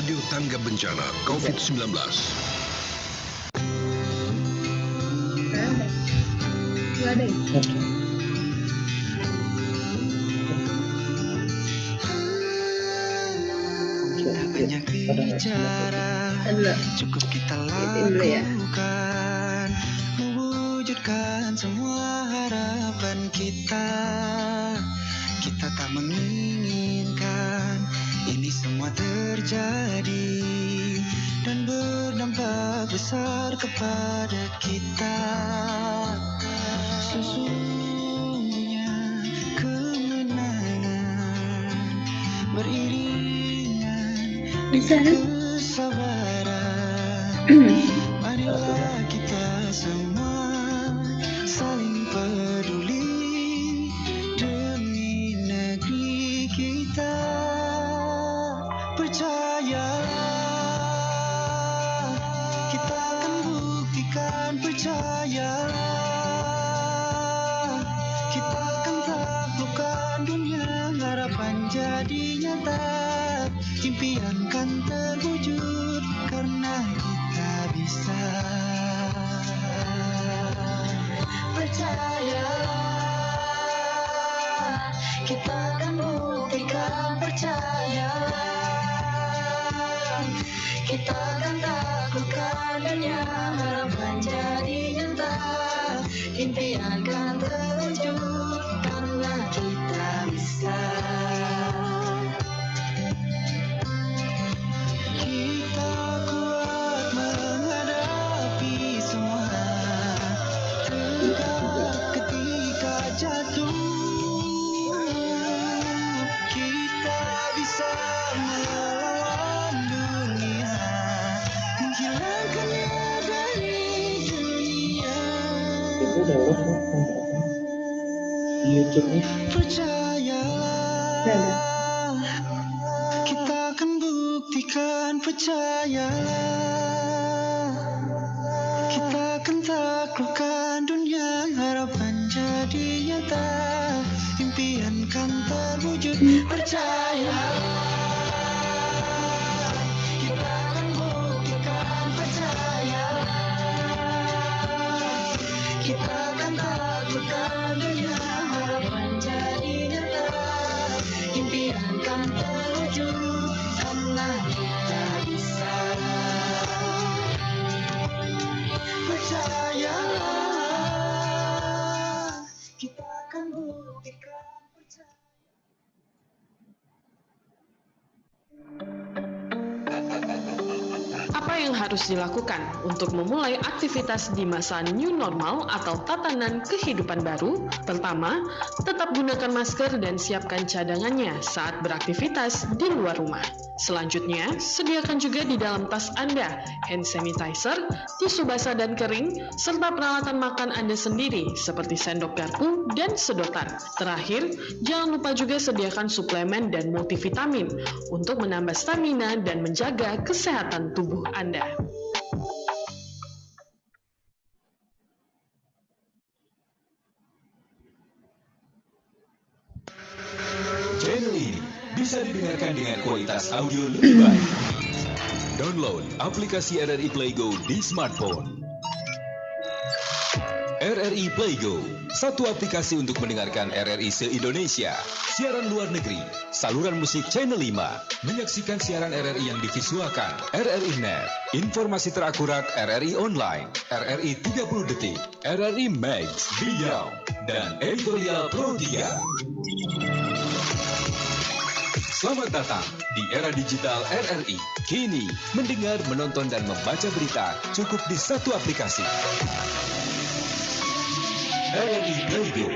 Radio Tangga Bencana COVID-19. Banyak bicara, cukup kita lakukan, mewujudkan semua harapan kita. Kita tak menginginkan ini semua terjadi dan berdampak besar kepada kita. Sesungguhnya kemenangan beriringan kesabaran. Marilah kita semua saling peduli demi negeri kita. Percayalah, kita akan buktikan. Percayalah, kita akan taklukkan dunia. Harapan jadi nyata, impian kan terwujud karena kita bisa. Percayalah, kita akan buktikan. Percayalah, kita akan taklukkan dunia. Harapan jadi nyata, impian kan terwujud karena kita bisa. Kita kuat menghadapi semua, tegak ketika jatuh. Kita bisa melawan dunia, menghilangkannya dari dunia. Di YouTube nih. Percayalah, kita akan buktikan. Percayalah, kita akan taklukkan dunia. Harapan jadi nyata, impian kan terwujud. Percayalah, kita akan buktikan. Percayalah, kita akan taklukkan dunia. Harapan jadi nyata, impian kan terwujud karena kita bisa. Percayalah, kita akan buktikan. Apa yang harus dilakukan untuk memulai aktivitas di masa new normal atau tatanan kehidupan baru? Pertama, tetap gunakan masker dan siapkan cadangannya saat beraktivitas di luar rumah. Selanjutnya, sediakan juga di dalam tas Anda hand sanitizer, tisu basah dan kering, serta peralatan makan Anda sendiri seperti sendok garpu dan sedotan. Terakhir, jangan lupa juga sediakan suplemen dan multivitamin untuk menambah stamina dan menjaga kesehatan tubuh Anda. Channel ini bisa didengarkan dengan kualitas audio lebih baik. Download aplikasi RRI Playgo di smartphone. RRI Playgo, satu aplikasi untuk mendengarkan RRI se-Indonesia, siaran luar negeri, saluran musik Channel 5, menyaksikan siaran RRI yang divisualkan, RRI Net, informasi terakurat RRI Online, RRI 30 Detik, RRI Max, Beyond, dan editorial Pro 3. Selamat datang di era digital RRI. Kini, mendengar, menonton, dan membaca berita cukup di satu aplikasi. RRI Playgo.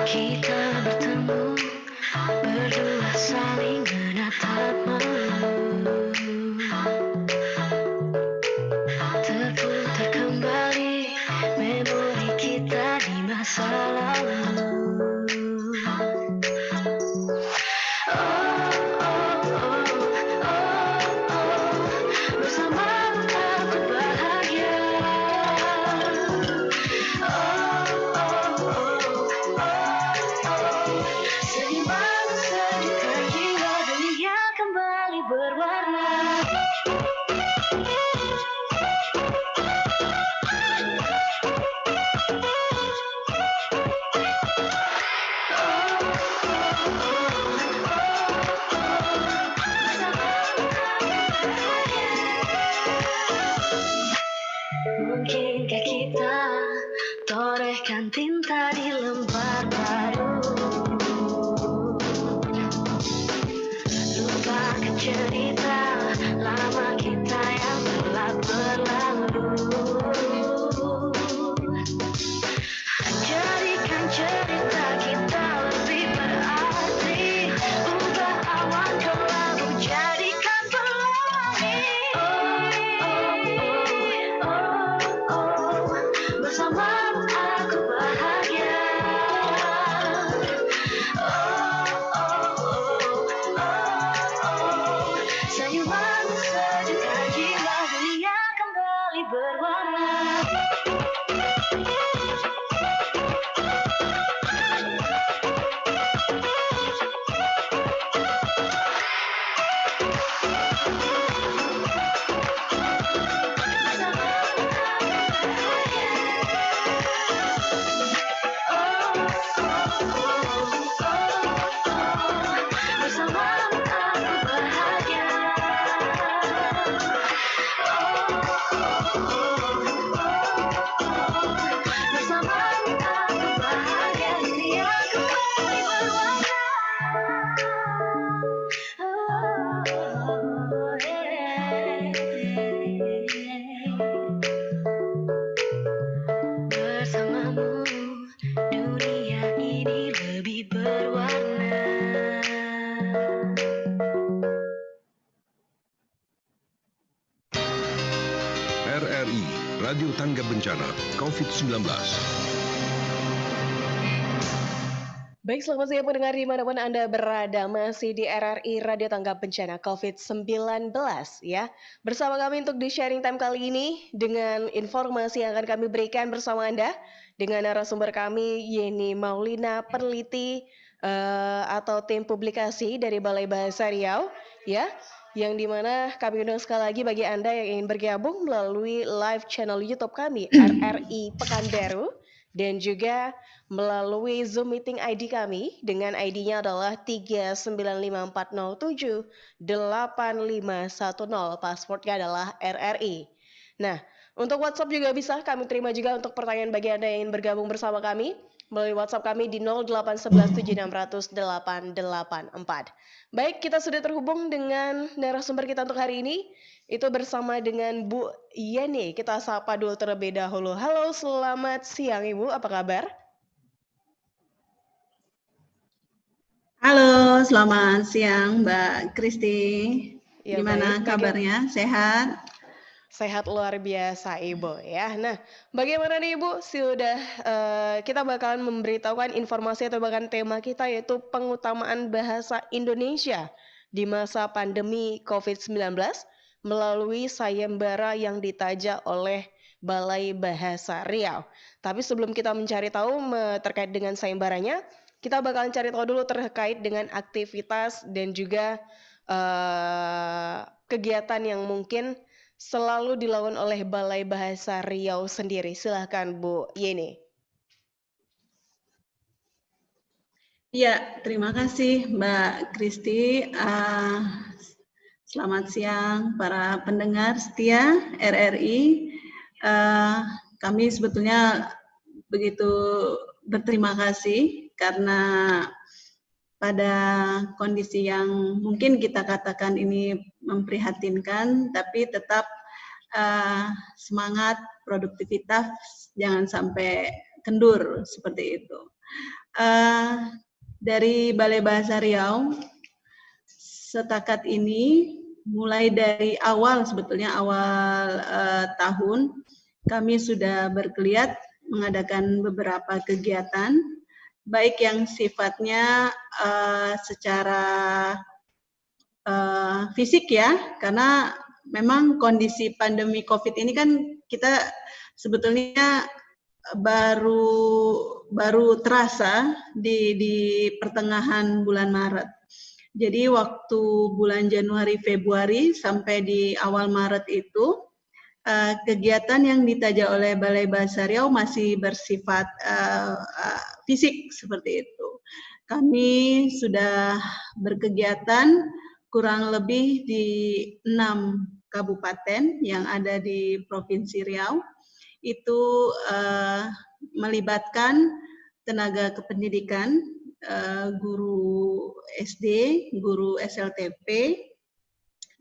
Kita bertemu berdua saling menatap malu. Terputar kembali memori kita di masa lalu. Mungkinkah kita torehkan tinta di lembar baru, lupakan cerita lama kita yang telah berlalu, jadikan cerita kita lebih berarti, ubah awan kelabu jadikan pelangi. Bersamamu aku bahagia. Senyumanmu sejuta jiwa, dunia kembali berwarna. Bersamamu aku bahagia. Bersamamu aku bahagia, dunia kembali berwarna. Bersamamu dunia ini lebih berwarna. RRI, Radio Tangga Bencana COVID-19. Baik, selamat siang pendengar dimanapun Anda berada, masih di RRI Radio Tanggap Bencana COVID-19 ya. Bersama kami untuk di sharing time kali ini dengan informasi yang akan kami berikan bersama Anda dengan narasumber kami Yeni Maulina, peneliti atau tim publikasi dari Balai Bahasa Riau ya. Yang dimana kami undang sekali lagi bagi Anda yang ingin bergabung melalui live channel YouTube kami RRI Pekanbaru dan juga melalui Zoom meeting ID kami dengan ID-nya adalah 395407851, passwordnya adalah RRI. Nah, untuk WhatsApp juga bisa kami terima juga untuk pertanyaan bagi Anda yang ingin bergabung bersama kami melalui WhatsApp kami di 08117600884. Baik, kita sudah terhubung dengan narasumber kita untuk hari ini. Itu bersama dengan Bu Yeni. Kita sapa dulu terlebih dahulu. Halo, selamat siang Ibu, apa kabar? Halo, selamat siang Mbak Kristi. Ya, Gimana baik. kabarnya? Sehat? Sehat luar biasa Ibu ya. Nah, bagaimana nih Ibu? Sudah kita bakalan memberitahukan informasi atau bahkan tema kita yaitu pengutamaan bahasa Indonesia di masa pandemi COVID-19 melalui sayembara yang ditaja oleh Balai Bahasa Riau. Tapi sebelum kita mencari tahu terkait dengan sayembaranya, kita bakalan cari tahu dulu terkait dengan aktivitas dan juga kegiatan yang mungkin selalu dilakukan oleh Balai Bahasa Riau sendiri. Silahkan Bu Yeni. Ya, terima kasih Mbak Kristi. Selamat siang para pendengar setia RRI. Kami sebetulnya begitu berterima kasih karena pada kondisi yang mungkin kita katakan ini memprihatinkan, tapi tetap semangat produktivitas jangan sampai kendur seperti itu. Dari Balai Bahasa Riau, setakat ini mulai dari awal sebetulnya awal tahun kami sudah bergeliat mengadakan beberapa kegiatan, baik yang sifatnya secara fisik ya, karena memang kondisi pandemi COVID ini kan kita sebetulnya baru terasa di pertengahan bulan Maret. Jadi waktu bulan Januari Februari sampai di awal Maret itu kegiatan yang ditaja oleh Balai Bahasa Riau masih bersifat fisik seperti itu. kami sudah berkegiatan kurang lebih di 6 kabupaten yang ada di Provinsi Riau. Itu melibatkan tenaga kependidikan, guru SD, guru SLTP,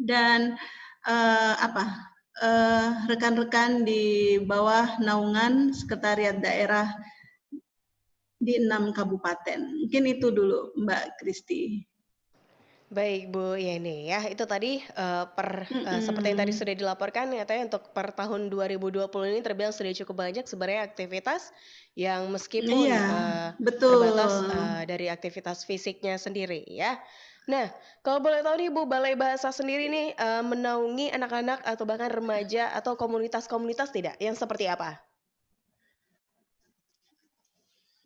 dan rekan-rekan di bawah naungan sekretariat daerah di 6 kabupaten. Mungkin itu dulu Mbak Kristi. Baik Bu Yeni ya, itu tadi seperti yang tadi sudah dilaporkan katanya untuk per tahun 2020 ini terbilang sudah cukup banyak sebenarnya aktivitas yang meskipun Iya, terbatas betul. dari aktivitas fisiknya sendiri ya. Nah, kalau boleh tahu nih Bu, Balai Bahasa sendiri nih menaungi anak-anak atau bahkan remaja atau komunitas-komunitas tidak? Yang seperti apa?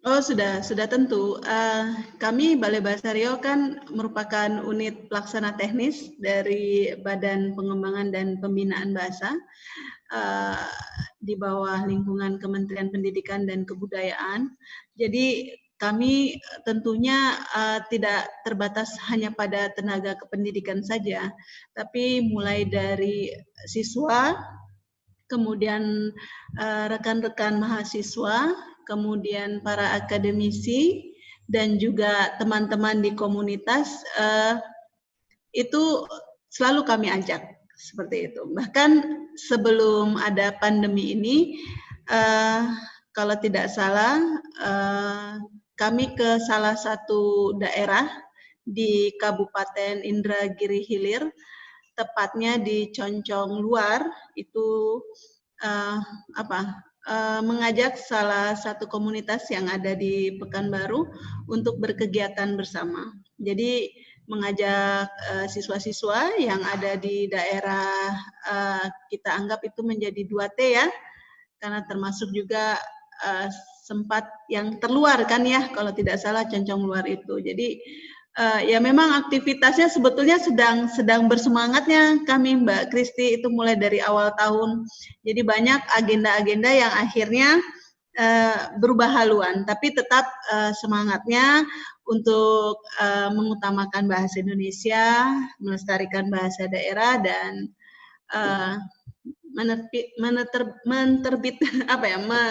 Oh, sudah tentu. Kami Balai Bahasa Riau kan merupakan unit pelaksana teknis dari Badan Pengembangan dan Pembinaan Bahasa di bawah lingkungan Kementerian Pendidikan dan Kebudayaan. Jadi kami tentunya tidak terbatas hanya pada tenaga kependidikan saja, tapi mulai dari siswa, kemudian rekan-rekan mahasiswa, kemudian para akademisi, dan juga teman-teman di komunitas, itu selalu kami ajak seperti itu. Bahkan sebelum ada pandemi ini, kalau tidak salah, kami ke salah satu daerah di Kabupaten Indragiri Hilir, tepatnya di Concong Luar, itu mengajak salah satu komunitas yang ada di Pekanbaru untuk berkegiatan bersama. Jadi mengajak siswa-siswa yang ada di daerah kita anggap itu menjadi 2T ya, karena termasuk juga sempat yang terluar kan ya, kalau tidak salah Concong Luar itu. Jadi ya memang aktivitasnya sebetulnya sedang bersemangatnya kami Mbak Kristi, itu mulai dari awal tahun. Jadi banyak agenda-agenda yang akhirnya berubah haluan, tapi tetap semangatnya untuk mengutamakan bahasa Indonesia, melestarikan bahasa daerah, dan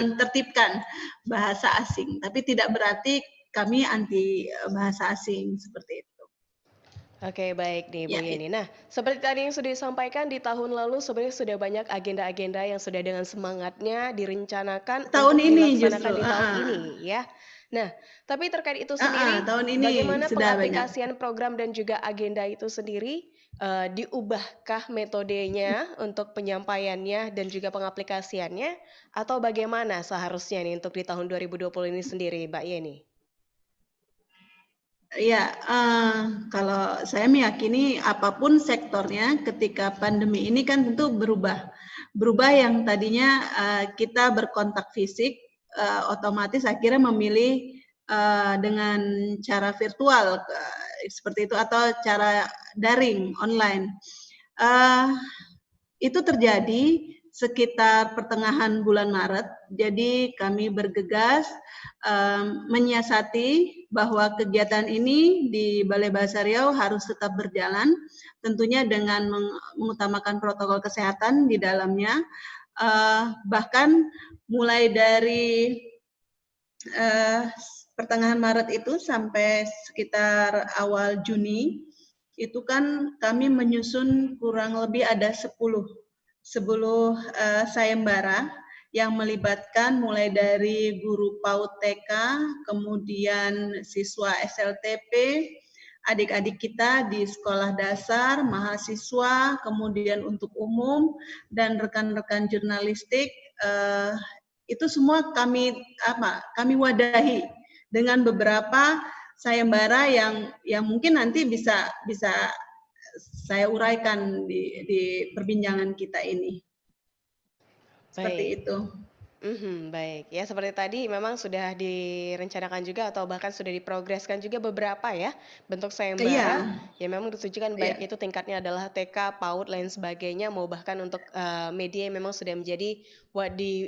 menertibkan bahasa asing. Tapi tidak berarti kami anti bahasa asing seperti itu. Oke, baik nih Bu Ya, Yeni. Nah, seperti tadi yang sudah disampaikan di tahun lalu sebenarnya sudah banyak agenda-agenda yang sudah dengan semangatnya direncanakan tahun untuk ini dilaksanakan justru. di tahun ini ya. Nah, tapi terkait itu sendiri, Tahun ini bagaimana sudah banyak. pengaplikasian program dan juga agenda itu sendiri? Diubahkah metodenya untuk penyampaiannya dan juga pengaplikasiannya? Atau bagaimana seharusnya nih untuk di tahun 2020 ini sendiri, Mbak Yeni? Ya, kalau saya meyakini apapun sektornya ketika pandemi ini kan tentu berubah. Berubah yang tadinya kita berkontak fisik, otomatis akhirnya memilih dengan cara virtual seperti itu, atau cara daring online. Itu terjadi sekitar pertengahan bulan Maret. Jadi kami bergegas menyiasati bahwa kegiatan ini di Balai Bahasa Riau harus tetap berjalan, tentunya dengan mengutamakan protokol kesehatan di dalamnya. Bahkan mulai dari pertengahan Maret itu sampai sekitar awal Juni, itu kan kami menyusun kurang lebih ada 10 sayembara yang melibatkan mulai dari guru PAUD TK, kemudian siswa SLTP, adik-adik kita di sekolah dasar, mahasiswa, kemudian untuk umum, dan rekan-rekan jurnalistik. Itu semua kami wadahi dengan beberapa sayembara yang mungkin nanti bisa saya uraikan di perbincangan kita ini. Seperti itu. Baik, ya seperti tadi memang sudah direncanakan juga atau bahkan sudah diprogreskan juga beberapa ya bentuk sayembara yang memang ditujukan baik itu tingkatnya adalah TK, PAUD, lain sebagainya, mau bahkan untuk media yang memang sudah menjadi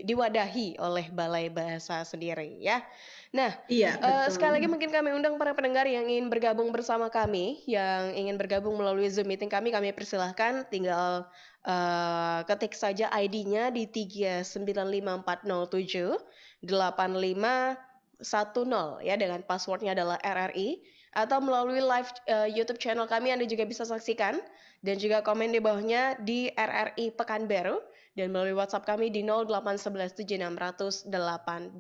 diwadahi oleh Balai Bahasa sendiri ya. Nah, Iya, sekali lagi betul. mungkin kami undang para pendengar yang ingin bergabung bersama kami, yang ingin bergabung melalui Zoom meeting kami persilahkan tinggal ketik saja ID-nya di 3954078 ya dengan passwordnya adalah RRI atau melalui live YouTube channel kami Anda juga bisa saksikan dan juga komen di bawahnya di RRI Pekanbaru dan melalui WhatsApp kami di 081176008884.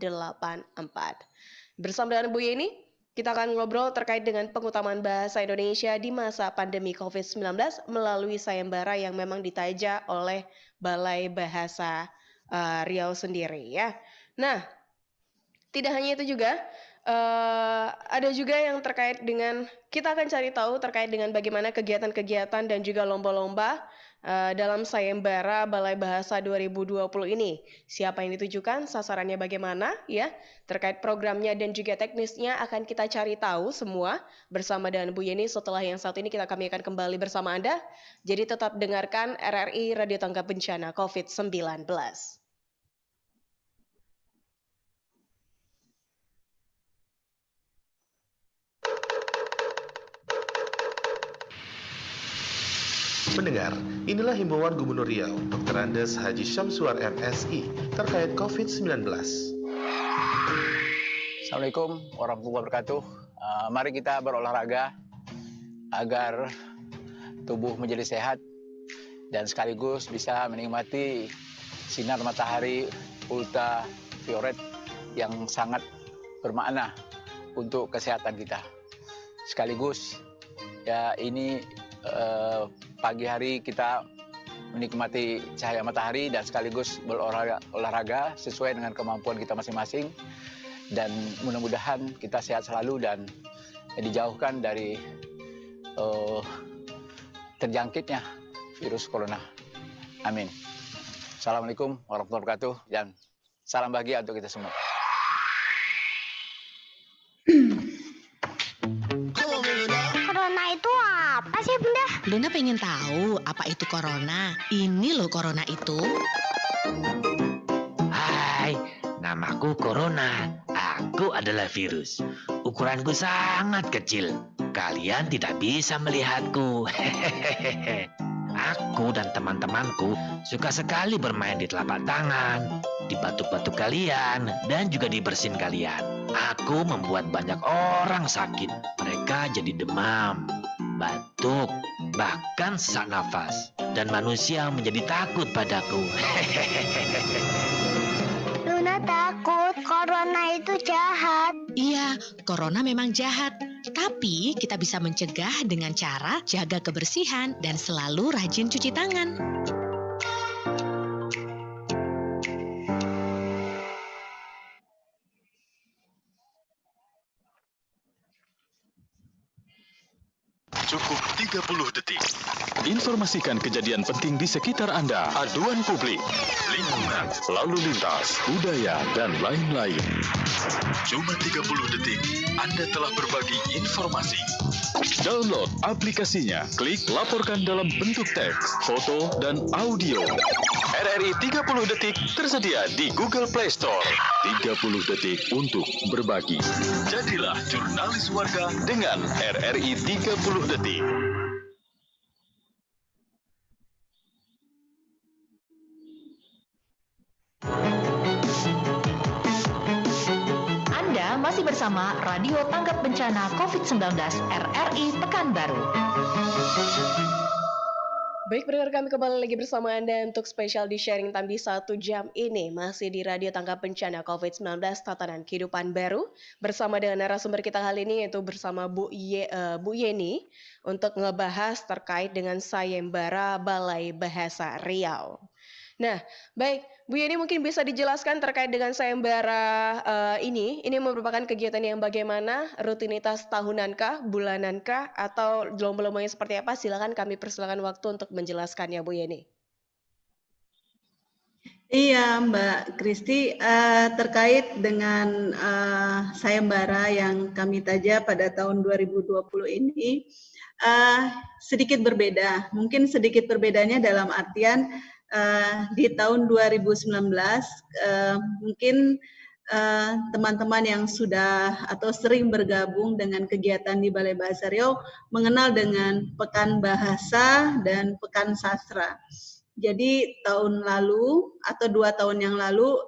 Bersama dengan Bu Yeni, kita akan ngobrol terkait dengan pengutamaan bahasa Indonesia di masa pandemi COVID-19 melalui sayembara yang memang ditaja oleh Balai Bahasa Riau sendiri ya. Nah, tidak hanya itu juga, ada juga yang terkait dengan kita akan cari tahu terkait dengan bagaimana kegiatan-kegiatan dan juga lomba-lomba dalam sayembara Balai Bahasa 2020 ini. Siapa yang ditujukan, sasarannya bagaimana ya, terkait programnya dan juga teknisnya akan kita cari tahu semua bersama dengan Bu Yeni setelah yang satu ini kami akan kembali bersama Anda. Jadi tetap dengarkan RRI Radio Tanggap Bencana COVID-19. Pendengar, inilah himbauan Gubernur Riau, Dr. Andes Haji Syamsuar MSI, terkait COVID-19. Assalamualaikum warahmatullahi wabarakatuh. Mari kita berolahraga agar tubuh menjadi sehat dan sekaligus bisa menikmati sinar matahari ultraviolet yang sangat bermakna untuk kesehatan kita. Sekaligus ya ini pagi hari kita menikmati cahaya matahari dan sekaligus berolahraga sesuai dengan kemampuan kita masing-masing dan mudah-mudahan kita sehat selalu dan dijauhkan dari terjangkitnya virus corona. Amin. Assalamualaikum warahmatullahi wabarakatuh dan salam bahagia untuk kita semua. Corona itu apa sih, Bunda? Bunda pengen tahu apa itu corona? Ini loh corona itu. Hai, namaku Corona. Aku adalah virus. Ukuranku sangat kecil. Kalian tidak bisa melihatku. Hehehe. Aku dan teman-temanku suka sekali bermain di telapak tangan, di batuk-batuk kalian, dan juga di bersin kalian. Aku membuat banyak orang sakit. Mereka jadi demam, batuk, bahkan sesak nafas. Dan manusia menjadi takut padaku. Luna takut, corona itu jahat. Iya, corona memang jahat. Tapi kita bisa mencegah dengan cara jaga kebersihan dan selalu rajin cuci tangan. Cukup 30 detik. Informasikan kejadian penting di sekitar Anda. Aduan publik, lingkungan, lalu lintas, budaya, dan lain-lain. Cuma 30 detik, Anda telah berbagi informasi. Download aplikasinya. Klik laporkan dalam bentuk teks, foto, dan audio. RRI 30 detik tersedia di Google Play Store. 30 detik untuk berbagi. Jadilah jurnalis warga dengan RRI 30 detik. Anda masih bersama Radio Tanggap Bencana COVID-19 RRI Pekanbaru. Baik, pendengar kami kembali lagi bersama Anda untuk spesial di Sharing Time di 1 jam ini. Masih di Radio Tanggap Bencana COVID-19 Tatanan Kehidupan Baru. Bersama dengan narasumber kita kali ini yaitu bersama Bu Yeni. Untuk ngebahas terkait dengan sayembara Balai Bahasa Riau. Nah, baik, Bu Yeni mungkin bisa dijelaskan terkait dengan sayembara ini. Ini merupakan kegiatan yang bagaimana? Rutinitas tahunankah, bulanankah, atau lomba-lombanya seperti apa? Silakan kami persilakan waktu untuk menjelaskannya, Bu Yeni. Iya, Mbak Kristi, terkait dengan sayembara yang kami taja pada tahun 2020 ini sedikit berbeda. Mungkin sedikit berbedanya dalam artian di tahun 2019 mungkin teman-teman yang sudah atau sering bergabung dengan kegiatan di Balai Bahasa Riau mengenal dengan Pekan Bahasa dan Pekan Sastra. Jadi tahun lalu atau 2 tahun yang lalu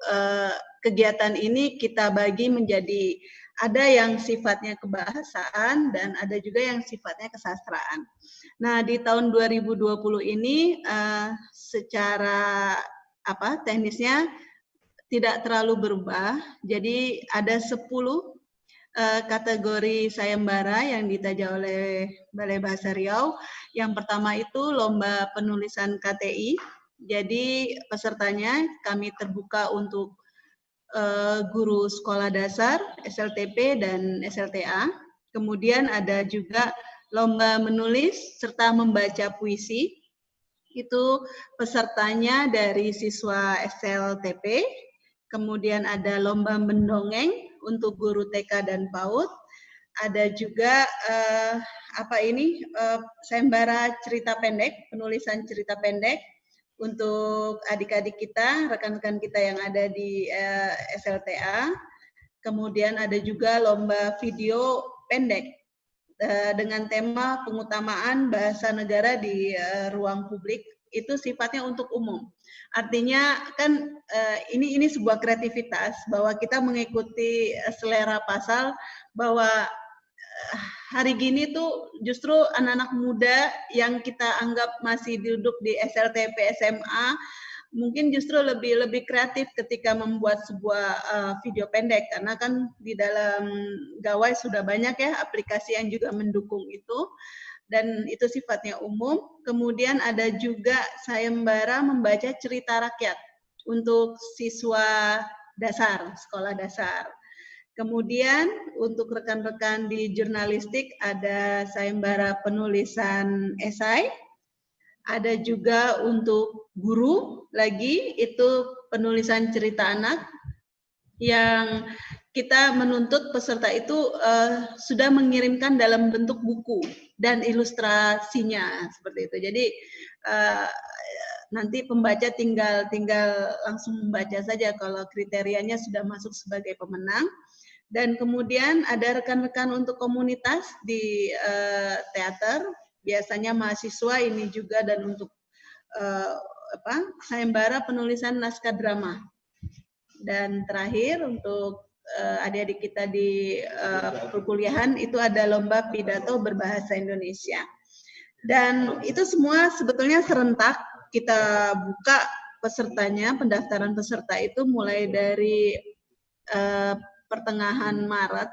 kegiatan ini kita bagi menjadi ada yang sifatnya kebahasaan dan ada juga yang sifatnya kesastraan. Nah, di tahun 2020 ini secara teknisnya tidak terlalu berubah. Jadi ada 10 kategori sayembara yang ditaja oleh Balai Bahasa Riau. Yang pertama itu lomba penulisan KTI. Jadi pesertanya kami terbuka untuk guru sekolah dasar, SLTP dan SLTA. Kemudian ada juga lomba menulis serta membaca puisi. Itu pesertanya dari siswa SLTP. Kemudian ada lomba mendongeng untuk guru TK dan PAUD. Ada juga sayembara cerita pendek, penulisan cerita pendek untuk adik-adik kita, rekan-rekan kita yang ada di SLTA. Kemudian ada juga lomba video pendek dengan tema pengutamaan bahasa negara di ruang publik. Itu sifatnya untuk umum. Artinya kan ini sebuah kreativitas bahwa kita mengikuti selera pasal bahwa hari gini tuh justru anak-anak muda yang kita anggap masih duduk di SLTP SMA mungkin justru lebih kreatif ketika membuat sebuah video pendek karena kan di dalam gawai sudah banyak ya aplikasi yang juga mendukung itu. Dan itu sifatnya umum. Kemudian ada juga sayembara membaca cerita rakyat untuk siswa dasar, sekolah dasar. Kemudian untuk rekan-rekan di jurnalistik ada sayembara penulisan esai. Ada juga untuk guru lagi itu penulisan cerita anak yang kita menuntut peserta itu sudah mengirimkan dalam bentuk buku dan ilustrasinya seperti itu. Jadi nanti pembaca tinggal langsung membaca saja kalau kriterianya sudah masuk sebagai pemenang. Dan kemudian ada rekan-rekan untuk komunitas di teater, biasanya mahasiswa ini juga dan untuk sayembara penulisan naskah drama. Dan terakhir untuk adik-adik kita di perkuliahan itu ada lomba pidato berbahasa Indonesia. Dan itu semua sebetulnya serentak kita buka pesertanya, pendaftaran peserta itu mulai dari pertengahan Maret.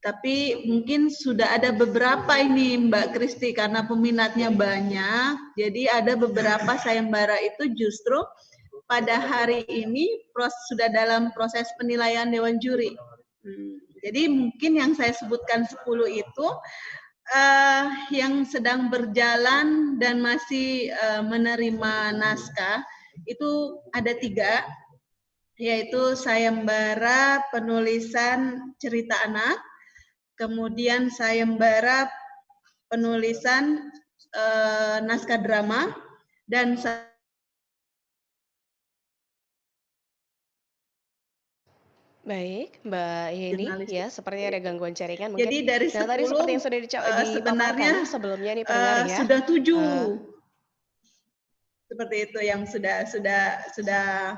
Tapi mungkin sudah ada beberapa ini Mbak Kristi karena peminatnya banyak. Jadi ada beberapa sayembara itu justru pada hari ini sudah dalam proses penilaian Dewan Juri. Jadi mungkin yang saya sebutkan 10 itu yang sedang berjalan dan masih menerima naskah itu ada 3, yaitu sayembara penulisan cerita anak, kemudian sayembara penulisan naskah drama, dan Baik, Mbak Yeni, ya sepertinya ada gangguan jaringan mungkin. Jadi dari 10 tadi seperti yang sudah sebenarnya dipaparkan sebelumnya nih pendengar ya. sudah 7. Seperti itu yang sudah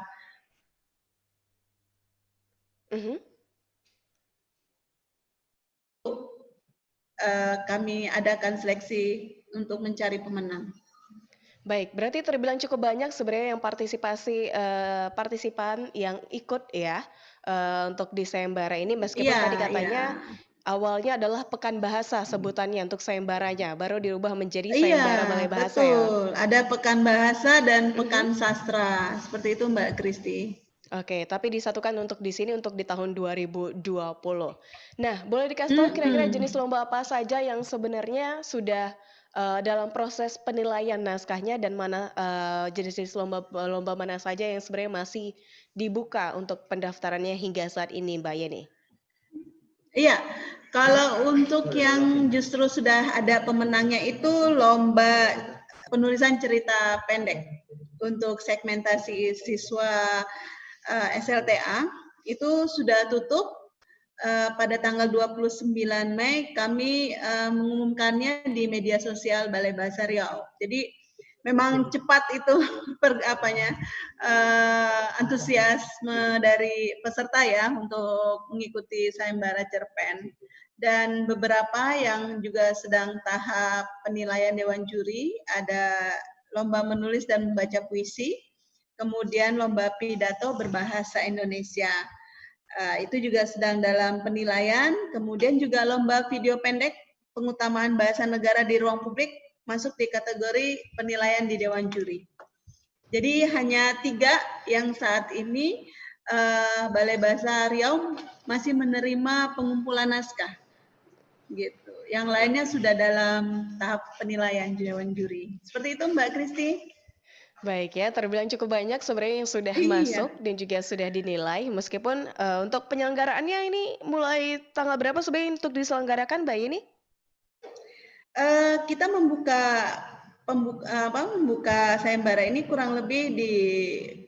kami adakan seleksi untuk mencari pemenang. Baik, berarti terbilang cukup banyak sebenarnya yang partisipan yang ikut ya untuk di sayembara ini meskipun tadi katanya awalnya adalah pekan bahasa sebutannya untuk sayembaranya, baru dirubah menjadi sayembara Balai Bahasa ya. Betul. Ada pekan bahasa dan pekan sastra. Seperti itu Mbak Kristi. Oke, tapi disatukan untuk di sini untuk di tahun 2020. Nah, boleh dikasih tahu kira-kira jenis lomba apa saja yang sebenarnya sudah dalam proses penilaian naskahnya dan mana jenis-jenis lomba mana saja yang sebenarnya masih dibuka untuk pendaftarannya hingga saat ini, Mbak Yeni? Iya, kalau untuk yang justru sudah ada pemenangnya itu lomba penulisan cerita pendek untuk segmentasi siswa SLTA itu sudah tutup. Pada tanggal 29 Mei kami mengumumkannya di media sosial Balai Bahasa Riau. Jadi memang cepat itu antusiasme dari peserta ya untuk mengikuti sayembara cerpen. Dan beberapa yang juga sedang tahap penilaian Dewan Juri, ada lomba menulis dan membaca puisi, kemudian lomba pidato berbahasa Indonesia. Itu juga sedang dalam penilaian, kemudian juga lomba video pendek pengutamaan bahasa negara di ruang publik masuk di kategori penilaian di Dewan Juri. Jadi hanya 3 yang saat ini Balai Bahasa Riau masih menerima pengumpulan naskah, gitu. Yang lainnya sudah dalam tahap penilaian di Dewan Juri. Seperti itu Mbak Kristi. Baik ya, terbilang cukup banyak sebenarnya yang sudah masuk dan juga sudah dinilai. Meskipun untuk penyelenggaraannya ini mulai tanggal berapa sebenarnya untuk diselenggarakan, Mbak Yeni? Kita membuka sayembara ini kurang lebih di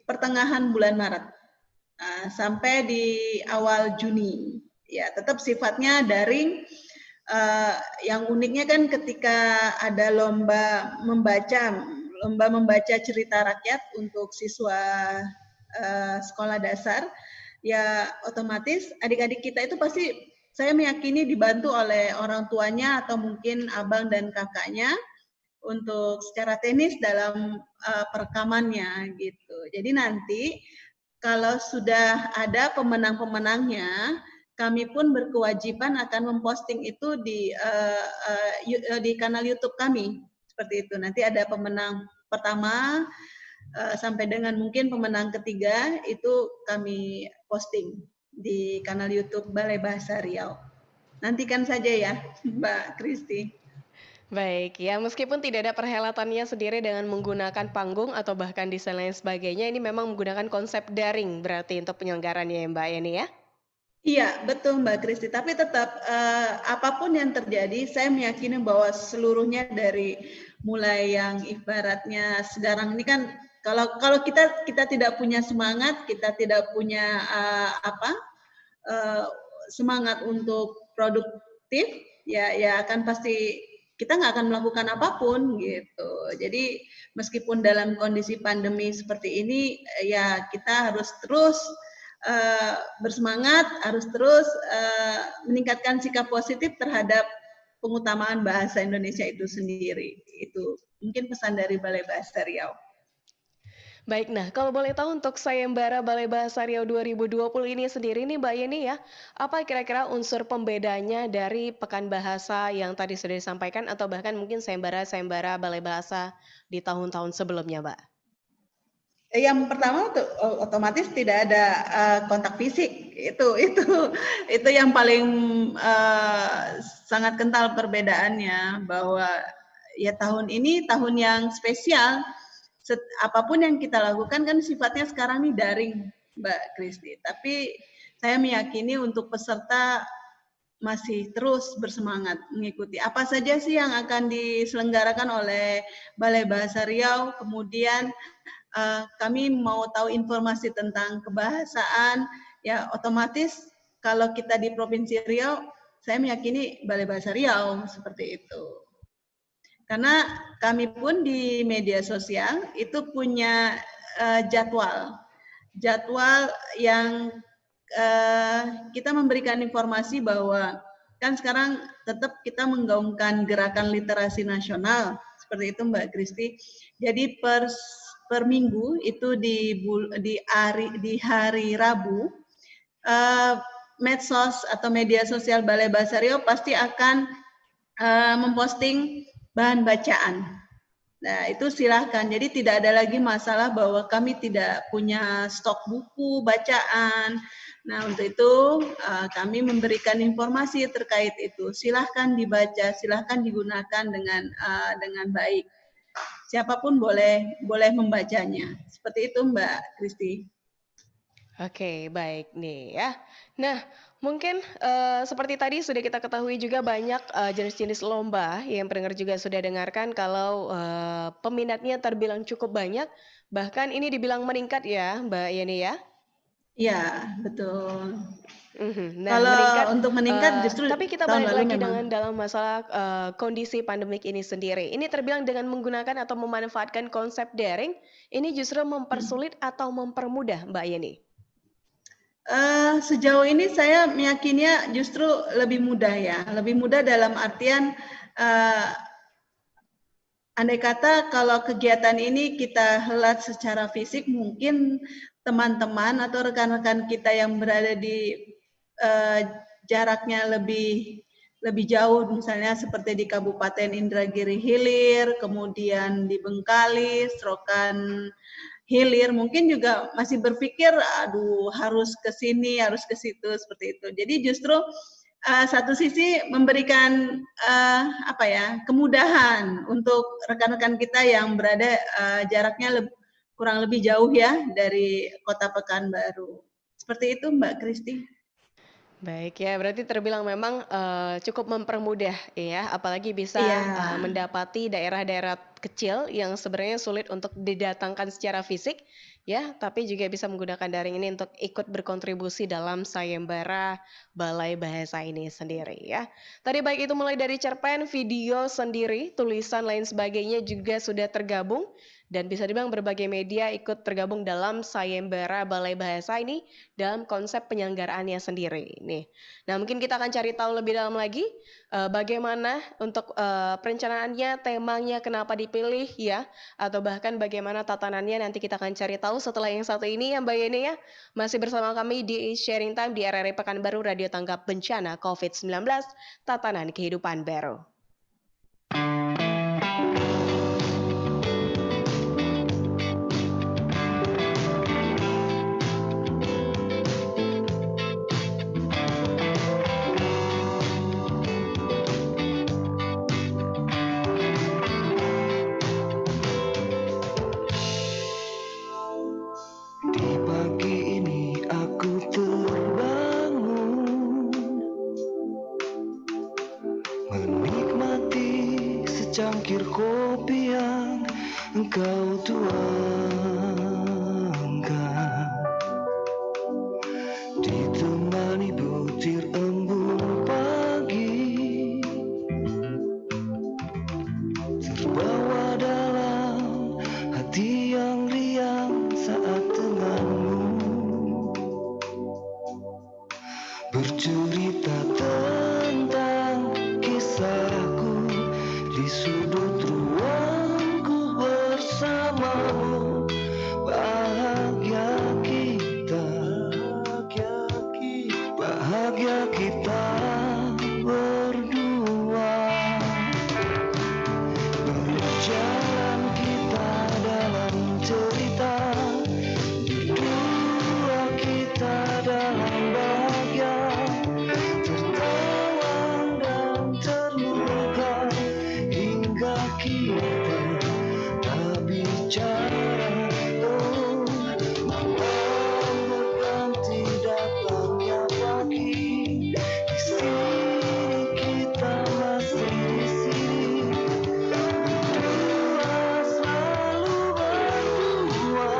pertengahan bulan Maret sampai di awal Juni. Ya, tetap sifatnya daring. Yang uniknya kan ketika ada lomba membaca cerita rakyat untuk siswa sekolah dasar, ya otomatis adik-adik kita itu pasti saya meyakini dibantu oleh orang tuanya atau mungkin abang dan kakaknya untuk secara teknis dalam perekamannya gitu. Jadi nanti kalau sudah ada pemenang-pemenangnya, kami pun berkewajiban akan memposting itu di kanal YouTube kami. Seperti itu. Nanti ada pemenang pertama sampai dengan mungkin pemenang ketiga itu kami posting di kanal YouTube Balai Bahasa Riau. Nantikan saja ya, Mbak Kristi. Baik, ya meskipun tidak ada perhelatannya sendiri dengan menggunakan panggung atau bahkan desain lain sebagainya, ini memang menggunakan konsep daring berarti untuk penyelenggarannya ya Mbak Yeni ya? Iya, betul Mbak Kristi. Tapi tetap apapun yang terjadi, saya meyakini bahwa seluruhnya dari mulai yang ibaratnya sekarang ini kan kalau kita tidak punya semangat, kita tidak punya semangat untuk produktif, ya akan pasti kita nggak akan melakukan apapun gitu. Jadi meskipun dalam kondisi pandemi seperti ini, ya kita harus terus bersemangat, harus terus meningkatkan sikap positif terhadap pengutamaan bahasa Indonesia itu sendiri. Itu mungkin pesan dari Balai Bahasa Riau. Baik, nah kalau boleh tahu untuk sayembara Balai Bahasa Riau 2020 ini sendiri nih Mbak Yeni ya, apa kira-kira unsur pembedanya dari Pekan Bahasa yang tadi sudah disampaikan atau bahkan mungkin sayembara Balai Bahasa di tahun-tahun sebelumnya, Mbak? Yang pertama otomatis tidak ada kontak fisik, itu yang paling sangat kental perbedaannya, bahwa ya tahun ini tahun yang spesial. Apapun yang kita lakukan kan sifatnya sekarang ini daring, Mbak Kristi. Tapi saya meyakini untuk peserta masih terus bersemangat mengikuti apa saja sih yang akan diselenggarakan oleh Balai Bahasa Riau. Kemudian kami mau tahu informasi tentang kebahasaan, ya otomatis kalau kita di Provinsi Riau, saya meyakini Balai Bahasa Riau seperti itu. Karena kami pun di media sosial itu punya jadwal yang kita memberikan informasi bahwa kan sekarang tetap kita menggaungkan gerakan literasi nasional seperti itu Mbak Kristi. Jadi per minggu itu di hari Rabu medsos atau media sosial Balai Bahasa Riau pasti akan memposting bahan bacaan. Nah, itu silahkan. Jadi tidak ada lagi masalah bahwa kami tidak punya stok buku bacaan. Nah, untuk itu kami memberikan informasi terkait itu. Silahkan dibaca, silahkan digunakan dengan baik. Siapapun boleh membacanya. Seperti itu Mbak Kristi. Oke, baik nih ya. Nah, mungkin seperti tadi sudah kita ketahui juga banyak jenis-jenis lomba yang pendengar juga sudah dengarkan kalau peminatnya terbilang cukup banyak. Bahkan ini dibilang meningkat ya Mbak Yeni ya? Ya, betul. Nah, Kalau meningkat, untuk meningkat justru tapi kita tahun balik lalu lagi memang. dengan dalam masalah kondisi pandemik ini sendiri. Ini terbilang dengan menggunakan atau memanfaatkan konsep daring, ini justru mempersulit atau mempermudah, Mbak Yeni? Sejauh ini saya meyakininya justru lebih mudah ya, lebih mudah dalam artian andai kata kalau kegiatan ini kita helat secara fisik, mungkin teman-teman atau rekan-rekan kita yang berada di jaraknya lebih jauh, misalnya seperti di Kabupaten Indragiri Hilir, kemudian di Bengkalis, Rokan Hilir, mungkin juga masih berpikir, aduh harus ke sini, harus ke situ, seperti itu. Jadi justru satu sisi memberikan kemudahan untuk rekan-rekan kita yang berada jaraknya kurang lebih jauh ya dari Kota Pekanbaru. Seperti itu Mbak Kristi. Baik ya, berarti terbilang memang cukup mempermudah ya, apalagi bisa mendapati daerah-daerah kecil yang sebenarnya sulit untuk didatangkan secara fisik ya, tapi juga bisa menggunakan daring ini untuk ikut berkontribusi dalam sayembara Balai Bahasa ini sendiri ya. Tadi baik itu mulai dari cerpen, video sendiri, tulisan lain sebagainya juga sudah tergabung dan bisa dibilang berbagai media ikut tergabung dalam sayembara Balai Bahasa ini dalam konsep penyelenggaraannya sendiri nih. Nah, mungkin kita akan cari tahu lebih dalam lagi bagaimana untuk perencanaannya, temanya kenapa dipilih ya, atau bahkan bagaimana tatanannya nanti kita akan cari tahu setelah yang satu ini ya Mbak Yeni ya. Masih bersama kami di Sharing Time di RRI Pekanbaru Radio Tanggap Bencana COVID-19, Tatanan Kehidupan Baru. Cangkir kopi yang engkau tuangkan, ditemani butir embun pagi, terbawa dalam hati yang riang saat denganmu bercerita tentang kisahku. Di sudut ruangku bersamamu, bahagia kita berdua. Berjalan kita dalam cerita, berdua kita dalam bahagia, tertawa dan terluka. Hingga kita tak bicara, malam berganti datangnya pagi. Di sini kita masih di sini, berdua selalu berdua,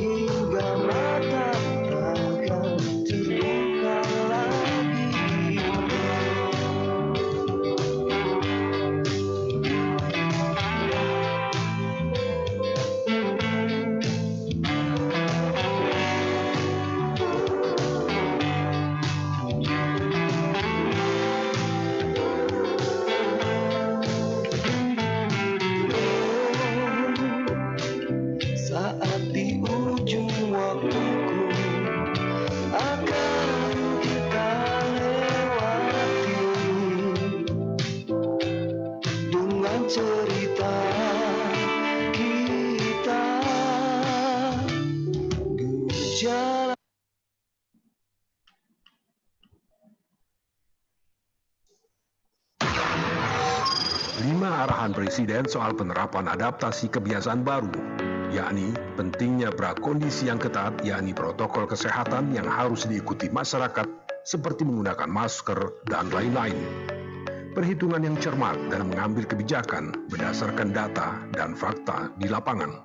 hingga mata takkan terbuka lagi. Saat di ujung waktuku akan kita lewati dengan cerita kita berjalan. Lima arahan Presiden soal penerapan adaptasi kebiasaan baru, yakni pentingnya prakondisi yang ketat, yakni protokol kesehatan yang harus diikuti masyarakat seperti menggunakan masker dan lain-lain. Perhitungan yang cermat dalam mengambil kebijakan berdasarkan data dan fakta di lapangan.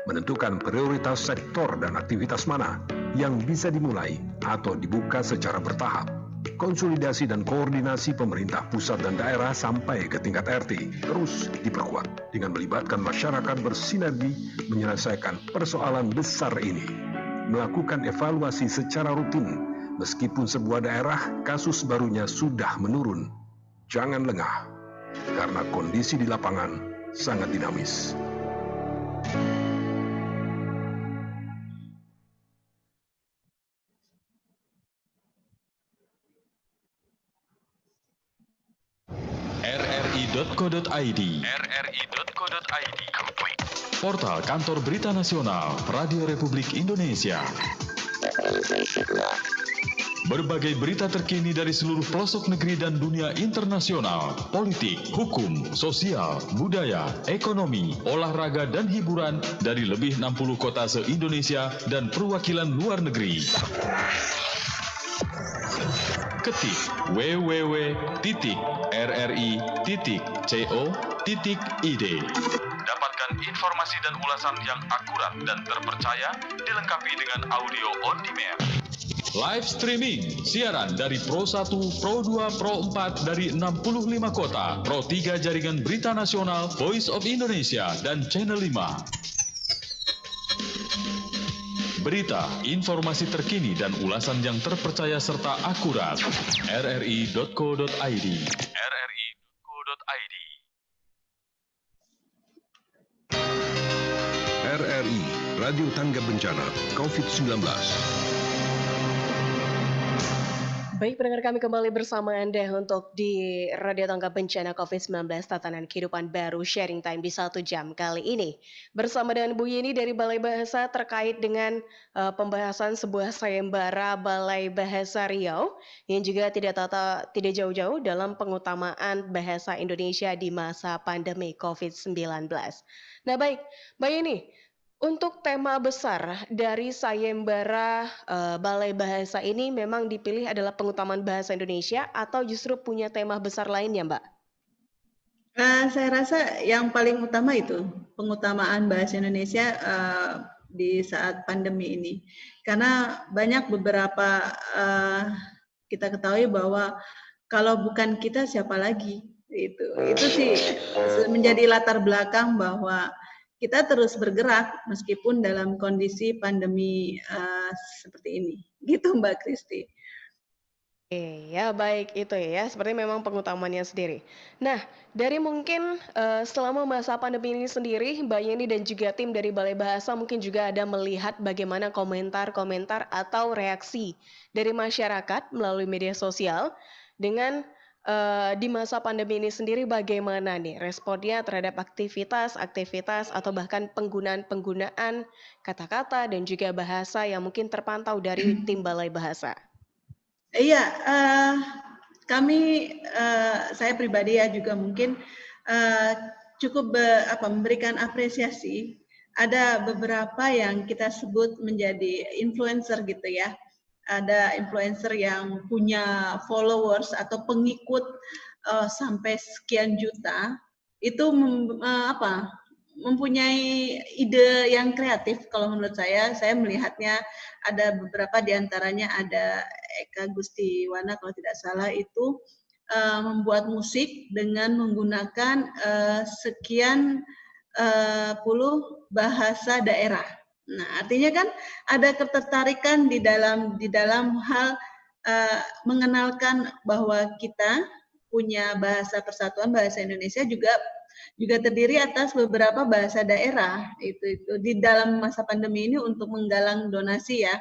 menentukan prioritas sektor dan aktivitas mana yang bisa dimulai atau dibuka secara bertahap. Konsolidasi dan koordinasi pemerintah pusat dan daerah sampai ke tingkat RT terus diperkuat dengan melibatkan masyarakat bersinergi menyelesaikan persoalan besar ini. Melakukan evaluasi secara rutin meskipun sebuah daerah kasus barunya sudah menurun. Jangan lengah, karena kondisi di lapangan sangat dinamis. rri.co.id Portal Kantor Berita Nasional Radio Republik Indonesia. Berbagai berita terkini dari seluruh pelosok negeri dan dunia internasional, politik, hukum, sosial, budaya, ekonomi, olahraga, dan hiburan dari lebih 60 kota se-Indonesia dan perwakilan luar negeri. Ketik www.rri.co.id. Dapatkan informasi dan ulasan yang akurat dan terpercaya, dilengkapi dengan audio on demand. Live streaming, siaran dari Pro 1, Pro 2, Pro 4 dari 65 kota, Pro 3 Jaringan Berita Nasional, Voice of Indonesia, dan Channel 5. Berita, informasi terkini dan ulasan yang terpercaya serta akurat. rri.co.id. RRI, Radio Tanggap Bencana COVID-19. Baik, pendengar kami kembali bersama Anda untuk di Radio Tanggap Bencana COVID-19 Tatanan Kehidupan Baru Sharing Time di 1 jam kali ini. Bersama dengan Bu Yeni dari Balai Bahasa terkait dengan pembahasan sebuah sayembara Balai Bahasa Riau yang juga tidak jauh-jauh dalam pengutamaan bahasa Indonesia di masa pandemi COVID-19. Nah baik, Mbak Yeni, untuk tema besar dari sayembara Balai Bahasa ini memang dipilih adalah pengutamaan bahasa Indonesia atau justru punya tema besar lainnya, Mbak? Saya rasa yang paling utama itu pengutamaan bahasa Indonesia di saat pandemi ini, karena banyak beberapa kita ketahui bahwa kalau bukan kita siapa lagi, itu sih menjadi latar belakang bahwa kita terus bergerak meskipun dalam kondisi pandemi seperti ini, gitu Mbak Kristi. Ya baik itu ya, seperti memang pengutamannya sendiri. Nah, dari mungkin selama masa pandemi ini sendiri, Mbak Yeni dan juga tim dari Balai Bahasa mungkin juga ada melihat bagaimana komentar-komentar atau reaksi dari masyarakat melalui media sosial dengan di masa pandemi ini sendiri bagaimana nih responnya terhadap aktivitas atau bahkan penggunaan kata-kata dan juga bahasa yang mungkin terpantau dari tim Balai Bahasa? Iya, saya pribadi ya juga mungkin cukup memberikan apresiasi. Ada beberapa yang kita sebut menjadi influencer gitu ya. Ada influencer yang punya followers atau pengikut sampai sekian juta, itu mempunyai ide yang kreatif. Kalau menurut saya melihatnya ada beberapa diantaranya ada Eka Gustiwana kalau tidak salah itu membuat musik dengan menggunakan sekian puluh bahasa daerah. Nah, artinya kan ada ketertarikan di dalam hal mengenalkan bahwa kita punya bahasa persatuan bahasa Indonesia juga terdiri atas beberapa bahasa daerah itu di dalam masa pandemi ini untuk menggalang donasi ya.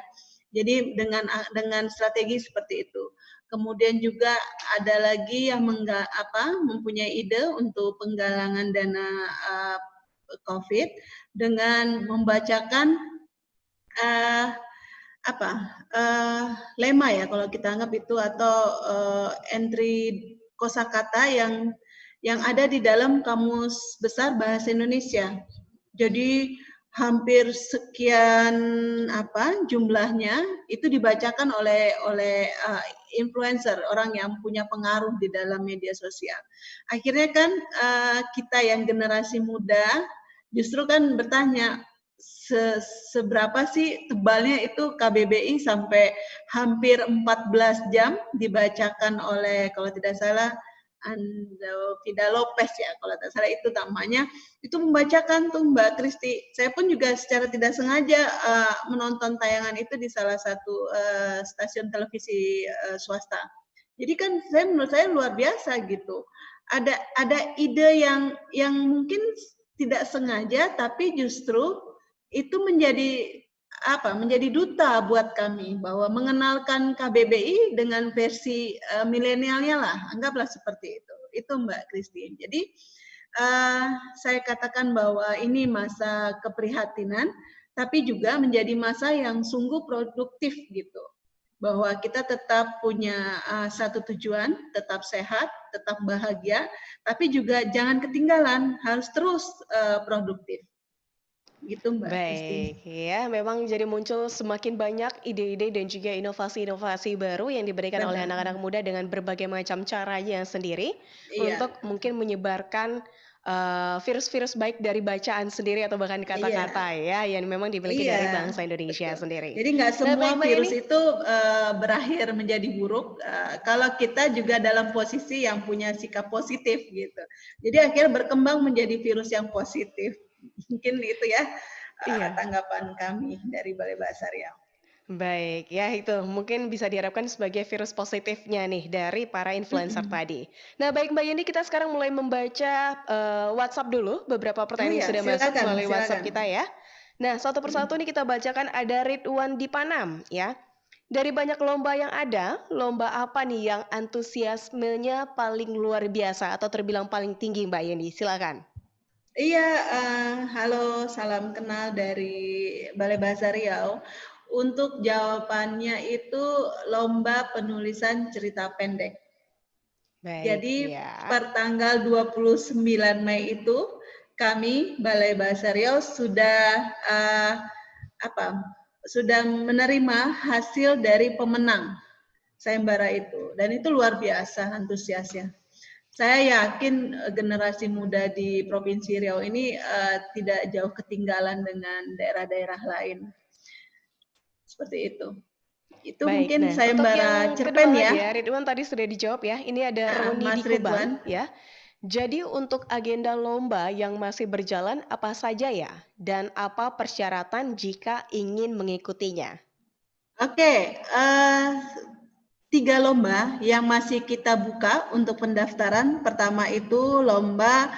Jadi dengan strategi seperti itu. Kemudian juga ada lagi yang mempunyai ide untuk penggalangan dana COVID dengan membacakan lema ya kalau kita anggap itu atau entry kosakata yang ada di dalam Kamus Besar Bahasa Indonesia. Jadi hampir sekian jumlahnya itu dibacakan oleh influencer, orang yang punya pengaruh di dalam media sosial. Akhirnya kan kita yang generasi muda justru kan bertanya, seberapa sih tebalnya itu KBBI sampai hampir 14 jam dibacakan oleh, kalau tidak salah, Vida Lopez ya, kalau tidak salah itu namanya, itu membacakan tuh Mbak Kristi. Saya pun juga secara tidak sengaja menonton tayangan itu di salah satu stasiun televisi swasta. Jadi kan menurut saya luar biasa gitu. Ada ide yang mungkin tidak sengaja, tapi justru itu menjadi duta buat kami, bahwa mengenalkan KBBI dengan versi milenialnya lah, anggaplah seperti itu. Itu Mbak Christine. Jadi saya katakan bahwa ini masa keprihatinan, tapi juga menjadi masa yang sungguh produktif gitu. Bahwa kita tetap punya satu tujuan, tetap sehat, tetap bahagia, tapi juga jangan ketinggalan, harus terus produktif. Gitu Mbak Baik, ya memang jadi muncul semakin banyak ide-ide dan juga inovasi-inovasi baru yang diberikan oleh Benar. anak-anak muda dengan berbagai macam caranya sendiri Iya. untuk mungkin menyebarkan virus-virus baik dari bacaan sendiri atau bahkan kata-kata ya yang memang dimiliki dari Iya, bangsa Indonesia betul. sendiri. Jadi nggak Nah, semua baik Mbak virus Yeni. itu berakhir menjadi buruk kalau kita juga dalam posisi yang punya sikap positif gitu. Jadi akhirnya berkembang menjadi virus yang positif. Mungkin itu ya tanggapan kami dari Balai Bahasa Riau. Baik, ya itu mungkin bisa diharapkan sebagai virus positifnya nih dari para influencer tadi. Nah, baik Mbak Yeni, kita sekarang mulai membaca WhatsApp dulu, beberapa pertanyaan yang iya, sudah masuk silakan, melalui WhatsApp silakan. kita ya. Nah, satu persatu nih kita bacakan, ada Ridwan di Panam ya. Dari banyak lomba yang ada, lomba apa nih yang antusiasmenya paling luar biasa atau terbilang paling tinggi Mbak Yeni? Silakan. Iya, halo, salam kenal dari Balai Bahasa Riau. Untuk jawabannya itu lomba penulisan cerita pendek. Jadi per tanggal 29 Mei itu kami Balai Bahasa Riau sudah sudah menerima hasil dari pemenang sayembara itu, dan itu luar biasa antusiasnya. Saya yakin generasi muda di Provinsi Riau ini tidak jauh ketinggalan dengan daerah-daerah lain. Seperti itu. Itu Baik, mungkin nah untuk sayembara yang cerpen kedua ya. lagi ya, Ridwan tadi sudah dijawab ya. Ini ada Roni Mas di Kubang Ridwan. ya. Jadi untuk agenda lomba yang masih berjalan apa saja ya? Dan apa persyaratan jika ingin mengikutinya? Oke, 3 lomba yang masih kita buka untuk pendaftaran. Pertama itu lomba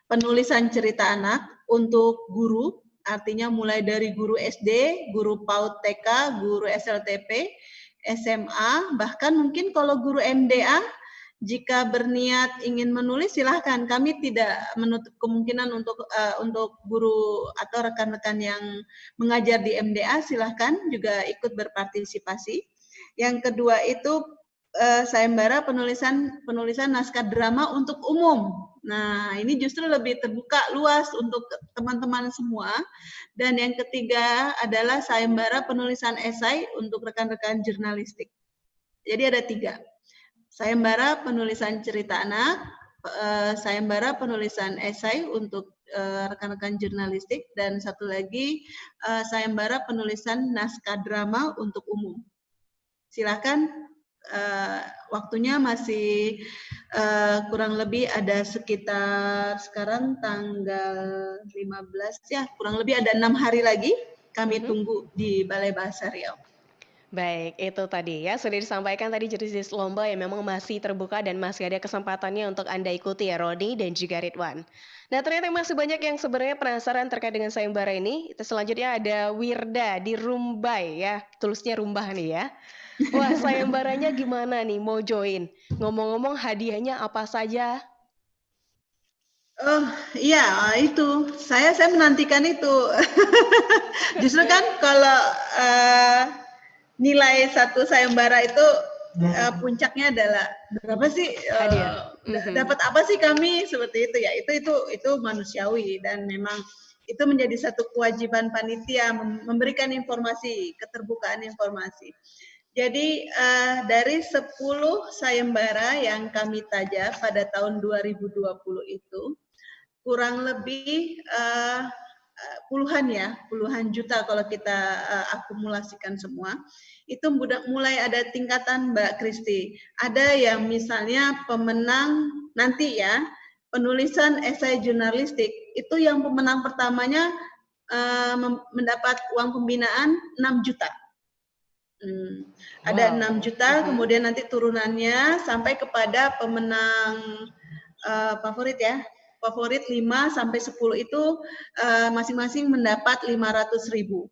penulisan cerita anak untuk guru, artinya mulai dari guru SD, guru PAUD TK, guru SLTP, SMA, bahkan mungkin kalau guru MDA, jika berniat ingin menulis silahkan. Kami tidak menutup kemungkinan untuk guru atau rekan-rekan yang mengajar di MDA, silahkan juga ikut berpartisipasi. Yang kedua itu sayembara penulisan naskah drama untuk umum. Nah, ini justru lebih terbuka luas untuk teman-teman semua. Dan yang ketiga adalah sayembara penulisan esai untuk rekan-rekan jurnalistik. Jadi ada 3. Sayembara penulisan cerita anak, sayembara penulisan esai untuk rekan-rekan jurnalistik, dan satu lagi sayembara penulisan naskah drama untuk umum. Silakan, waktunya masih kurang lebih ada sekitar sekarang tanggal 15 ya, kurang lebih ada 6 hari lagi kami tunggu di Balai Bahasa Riau. Baik, itu tadi ya sudah disampaikan tadi jenis lomba yang memang masih terbuka dan masih ada kesempatannya untuk Anda ikuti ya Roni dan juga Ridwan. Nah ternyata masih banyak yang sebenarnya penasaran terkait dengan sayembara ini. Selanjutnya ada Wirda di Rumbai ya, tulisnya Rumbah nih ya. Wah sayembaranya gimana nih mau join? Ngomong-ngomong hadiahnya apa saja? Oh iya itu saya menantikan itu. Justru kan kalau nilai satu sayembara itu puncaknya adalah berapa sih dapat apa sih kami, seperti itu ya. Itu manusiawi dan memang itu menjadi satu kewajiban panitia memberikan informasi, keterbukaan informasi. Jadi dari 10 sayembara yang kami taja pada tahun 2020 itu kurang lebih puluhan juta kalau kita akumulasikan semua. Itu mulai ada tingkatan Mbak Kristi. Ada yang misalnya pemenang nanti ya, penulisan esai jurnalistik, itu yang pemenang pertamanya mendapat uang pembinaan 6 juta. Ada 6 juta, kemudian nanti turunannya sampai kepada pemenang favorit ya. Favorit 5 sampai 10 itu masing-masing mendapat 500.000.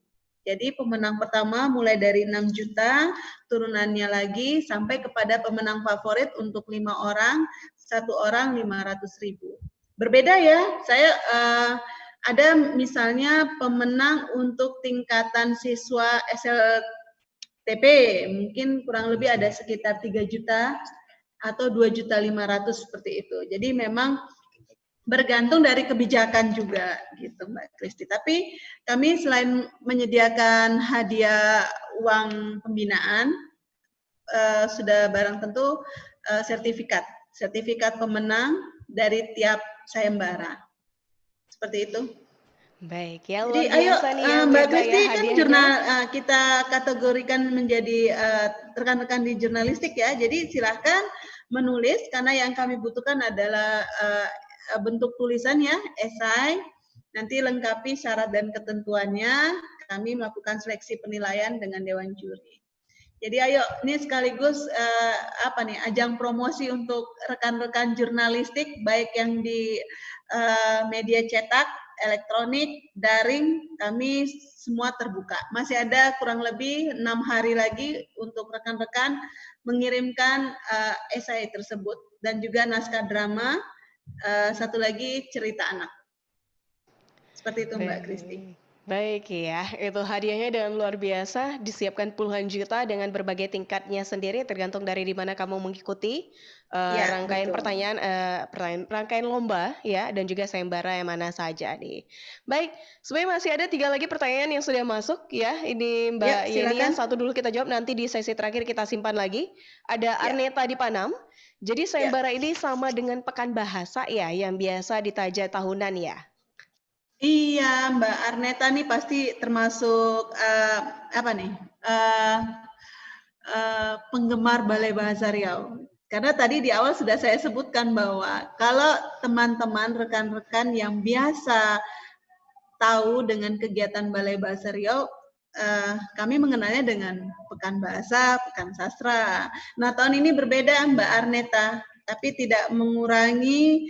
Jadi pemenang pertama mulai dari 6 juta, turunannya lagi sampai kepada pemenang favorit untuk 5 orang, 1 orang 500.000. Berbeda ya, saya ada misalnya pemenang untuk tingkatan siswa SLTP, mungkin kurang lebih ada sekitar 3 juta atau 2.500.000 seperti itu. Jadi memang bergantung dari kebijakan juga gitu Mbak Kristi. Tapi kami selain menyediakan hadiah uang pembinaan, sudah barang tentu sertifikat pemenang dari tiap sayembara. Seperti itu. Baik ya, Jadi luar ayo biasa nih ya, Mbak Mirza, Kristi ya, kan hadiahnya. kita kategorikan menjadi rekan-rekan di jurnalistik ya. Jadi silahkan menulis karena yang kami butuhkan adalah bentuk tulisannya, esai, nanti lengkapi syarat dan ketentuannya, kami melakukan seleksi penilaian dengan Dewan Juri. Jadi ayo, ini sekaligus ajang promosi untuk rekan-rekan jurnalistik, baik yang di media cetak, elektronik, daring, kami semua terbuka. Masih ada kurang lebih 6 hari lagi untuk rekan-rekan mengirimkan esai tersebut, dan juga naskah drama, satu lagi cerita anak. Seperti itu Mbak Kristi. Baik ya, itu hadiahnya dengan luar biasa, disiapkan puluhan juta dengan berbagai tingkatnya sendiri, tergantung dari di mana kamu mengikuti rangkaian betul. rangkaian lomba ya, dan juga sayembara yang mana saja nih. Baik, sebenarnya masih ada 3 lagi pertanyaan yang sudah masuk ya. Ini Mbak Yeni yang satu dulu kita jawab, nanti di sesi terakhir kita simpan lagi. Ada Arneta di Panam. Jadi sayembara ini sama dengan pekan bahasa ya, yang biasa ditaja tahunan ya. Iya, Mbak Arneta nih pasti termasuk penggemar Balai Bahasa Riau. Karena tadi di awal sudah saya sebutkan bahwa kalau teman-teman rekan-rekan yang biasa tahu dengan kegiatan Balai Bahasa Riau, kami mengenalnya dengan Pekan Bahasa, Pekan Sastra. Nah, tahun ini berbeda Mbak Arneta, tapi tidak mengurangi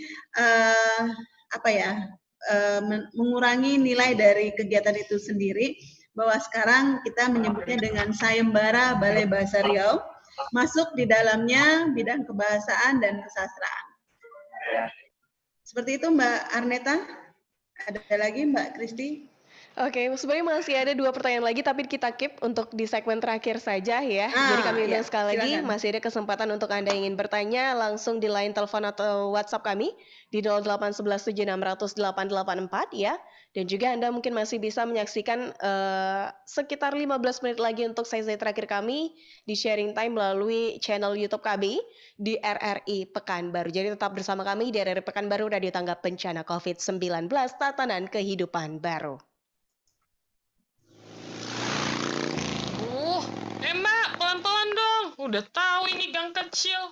mengurangi nilai dari kegiatan itu sendiri, bahwa sekarang kita menyebutnya dengan sayembara Balai Bahasa Riau, masuk di dalamnya bidang kebahasaan dan kesastraan. Seperti itu Mbak Arneta. Ada lagi Mbak Kristi? Oke, sebenarnya masih ada 2 pertanyaan lagi, tapi kita keep untuk di segmen terakhir saja ya. Jadi kami undang sekali lagi, masih ada kesempatan untuk Anda yang ingin bertanya langsung di line telepon atau WhatsApp kami di 081176000884 ya. Dan juga Anda mungkin masih bisa menyaksikan sekitar 15 menit lagi untuk sesi terakhir kami di sharing time melalui channel YouTube kami di RRI Pekanbaru. Jadi tetap bersama kami di RRI Pekanbaru, Radio Tanggap Bencana COVID-19, Tatanan Kehidupan Baru. Mbak, pelan-pelan dong. Udah tahu ini gang kecil.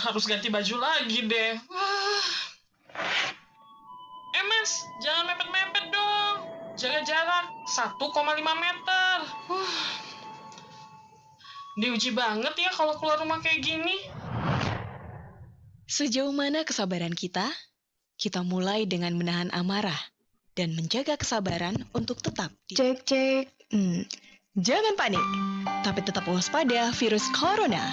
Harus ganti baju lagi deh. Mas, jangan mepet-mepet dong. Jaga jarak 1,5 meter. Diuji banget ya kalau keluar rumah kayak gini. Sejauh mana kesabaran kita? Kita mulai dengan menahan amarah dan menjaga kesabaran untuk tetap cek. Jangan panik, tapi tetap waspada virus corona.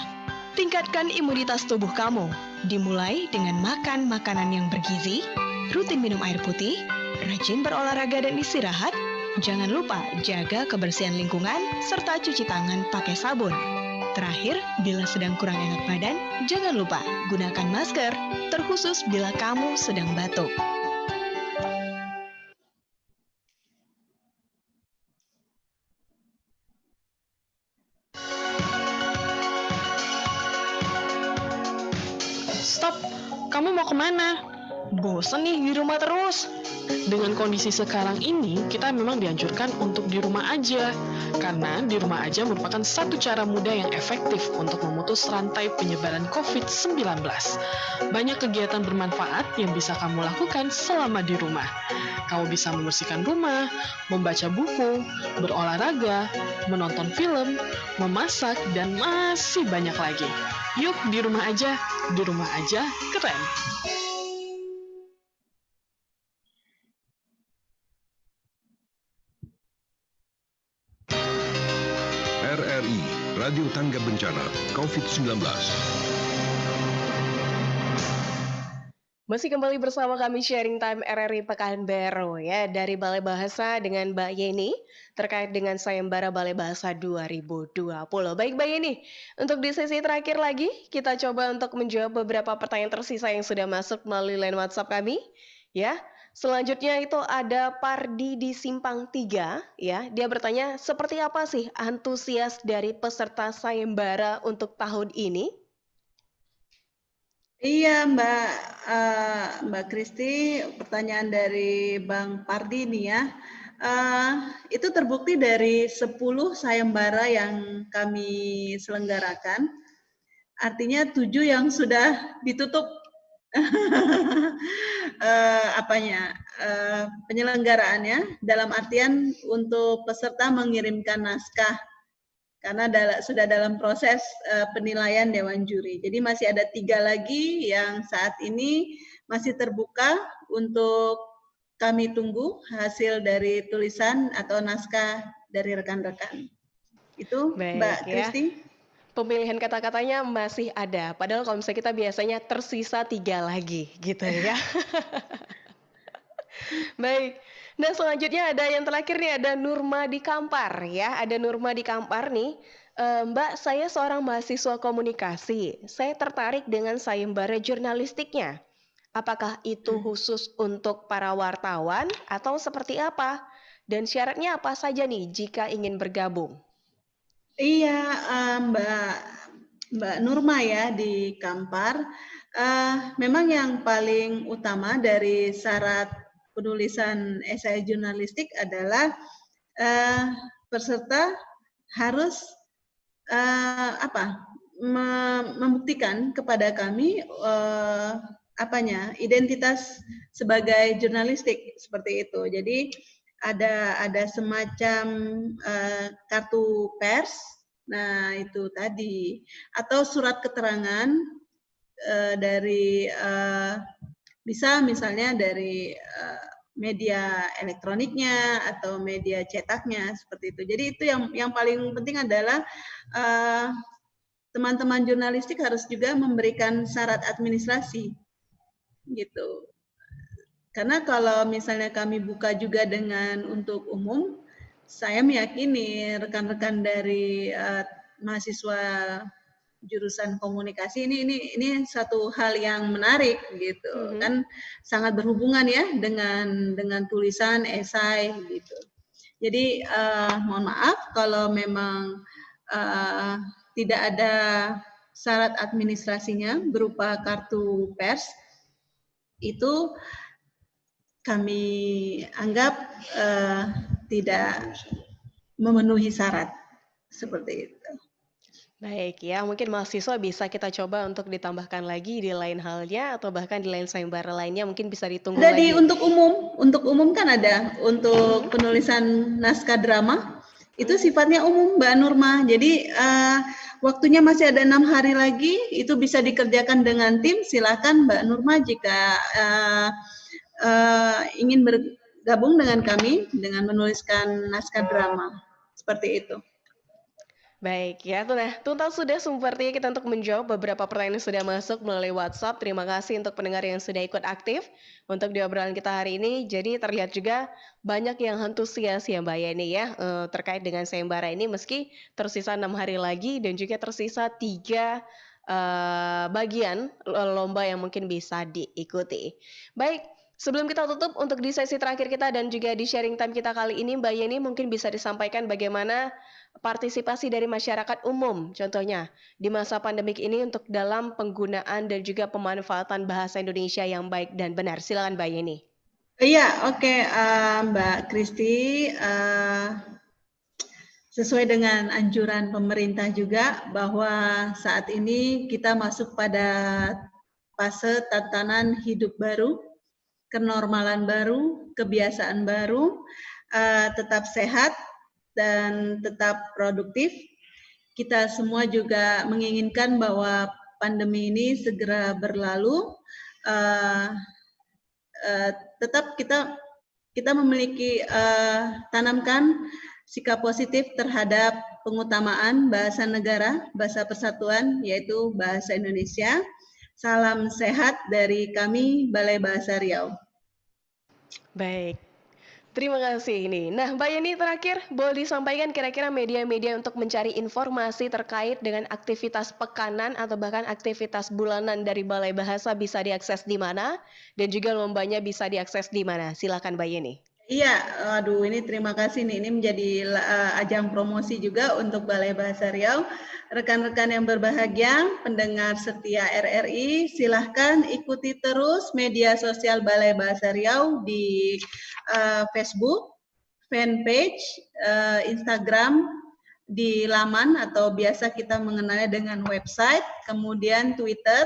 Tingkatkan imunitas tubuh kamu, dimulai dengan makan makanan yang bergizi, rutin minum air putih, rajin berolahraga dan istirahat. Jangan lupa jaga kebersihan lingkungan, serta cuci tangan pakai sabun. Terakhir, bila sedang kurang enak badan, jangan lupa gunakan masker, terkhusus bila kamu sedang batuk. Stop, kamu mau kemana? bosan nih di rumah terus. Dengan kondisi sekarang ini, kita memang dianjurkan untuk di rumah aja. Karena di rumah aja merupakan satu cara mudah yang efektif untuk memutus rantai penyebaran COVID-19. Banyak kegiatan bermanfaat yang bisa kamu lakukan selama di rumah. Kamu bisa membersihkan rumah, membaca buku, berolahraga, menonton film, memasak, dan masih banyak lagi. Yuk, di rumah aja keren. RRI, Radio Tangga Bencana COVID-19. Masih kembali bersama kami Sharing Time RRI Pekanbaru ya, dari Balai Bahasa dengan Mbak Yeni terkait dengan sayembara Balai Bahasa 2020. Baik Mbak Yeni, untuk di sesi terakhir lagi kita coba untuk menjawab beberapa pertanyaan tersisa yang sudah masuk melalui line WhatsApp kami ya. Selanjutnya itu ada Pardi di Simpang 3 ya. Dia bertanya, seperti apa sih antusias dari peserta sayembara untuk tahun ini? Iya Mbak Kristi, pertanyaan dari Bang Pardi nih ya. Itu terbukti dari 10 sayembara yang kami selenggarakan. Artinya 7 yang sudah ditutup penyelenggaraannya, dalam artian untuk peserta mengirimkan naskah karena sudah dalam proses penilaian Dewan Juri. Jadi masih ada 3 lagi yang saat ini masih terbuka untuk kami tunggu hasil dari tulisan atau naskah dari rekan-rekan. Itu Mbak Kristi. Pemilihan kata-katanya masih ada, padahal kalau misalnya kita biasanya tersisa 3 lagi gitu ya. Baik, nah selanjutnya ada yang terakhir nih, ada Nurma di Kampar ya, ada Nurma di Kampar nih. Mbak, saya seorang mahasiswa komunikasi, saya tertarik dengan sayembara jurnalistiknya. Apakah itu khusus untuk para wartawan atau seperti apa? Dan syaratnya apa saja nih jika ingin bergabung? Iya, Mbak Nurma ya di Kampar. Memang yang paling utama dari syarat penulisan esai jurnalistik adalah peserta harus membuktikan kepada kami identitas sebagai jurnalistik seperti itu. Jadi ada semacam kartu pers, nah itu tadi, atau surat keterangan dari bisa misalnya dari media elektroniknya atau media cetaknya seperti itu. Jadi itu yang paling penting adalah teman-teman jurnalistik harus juga memberikan syarat administrasi gitu. Karena kalau misalnya kami buka juga dengan untuk umum, saya meyakini rekan-rekan dari mahasiswa jurusan komunikasi ini satu hal yang menarik gitu. Kan sangat berhubungan ya dengan tulisan esai gitu. Jadi mohon maaf kalau memang tidak ada syarat administrasinya berupa kartu pers, itu kami anggap tidak memenuhi syarat seperti itu. Baik ya, mungkin mahasiswa bisa kita coba untuk ditambahkan lagi di lain halnya atau bahkan di lain sayembara lainnya mungkin bisa ditunggu lagi. Untuk umum kan ada untuk penulisan naskah drama itu sifatnya umum Mbak Nurma. Jadi waktunya masih ada 6 hari lagi, itu bisa dikerjakan dengan tim. Silakan Mbak Nurma jika ingin bergabung dengan kami dengan menuliskan naskah drama seperti itu. Baik ya, tuntas sudah sepertinya kita untuk menjawab beberapa pertanyaan yang sudah masuk melalui WhatsApp. Terima kasih untuk pendengar yang sudah ikut aktif untuk di obrolan kita hari ini. Jadi terlihat juga banyak yang antusias ya Mbak Yeni ya terkait dengan sayembara ini, meski tersisa 6 hari lagi dan juga tersisa 3 bagian lomba yang mungkin bisa diikuti. Baik, Sebelum kita tutup untuk di sesi terakhir kita dan juga di sharing time kita kali ini, Mbak Yeni mungkin bisa disampaikan bagaimana partisipasi dari masyarakat umum, contohnya di masa pandemik ini untuk dalam penggunaan dan juga pemanfaatan bahasa Indonesia yang baik dan benar. Silakan Mbak Yeni. Iya, oke, Mbak Kristi. Sesuai dengan anjuran pemerintah juga bahwa saat ini kita masuk pada fase tatanan hidup baru, kenormalan baru, kebiasaan baru, tetap sehat dan tetap produktif. Kita semua juga menginginkan bahwa pandemi ini segera berlalu. Tetap kita memiliki tanamkan sikap positif terhadap pengutamaan bahasa negara, bahasa persatuan, yaitu bahasa Indonesia. Salam sehat dari kami, Balai Bahasa Riau. Baik, terima kasih ini. Nah, Mbak Yeni terakhir boleh disampaikan kira-kira media-media untuk mencari informasi terkait dengan aktivitas pekanan atau bahkan aktivitas bulanan dari Balai Bahasa bisa diakses di mana dan juga lombanya bisa diakses di mana. Silakan Mbak Yeni. Iya, aduh ini terima kasih nih, ini menjadi ajang promosi juga untuk Balai Bahasa Riau. Rekan-rekan yang berbahagia, pendengar setia RRI, silahkan ikuti terus media sosial Balai Bahasa Riau di Facebook, fanpage, Instagram, di laman atau biasa kita mengenalnya dengan website, kemudian Twitter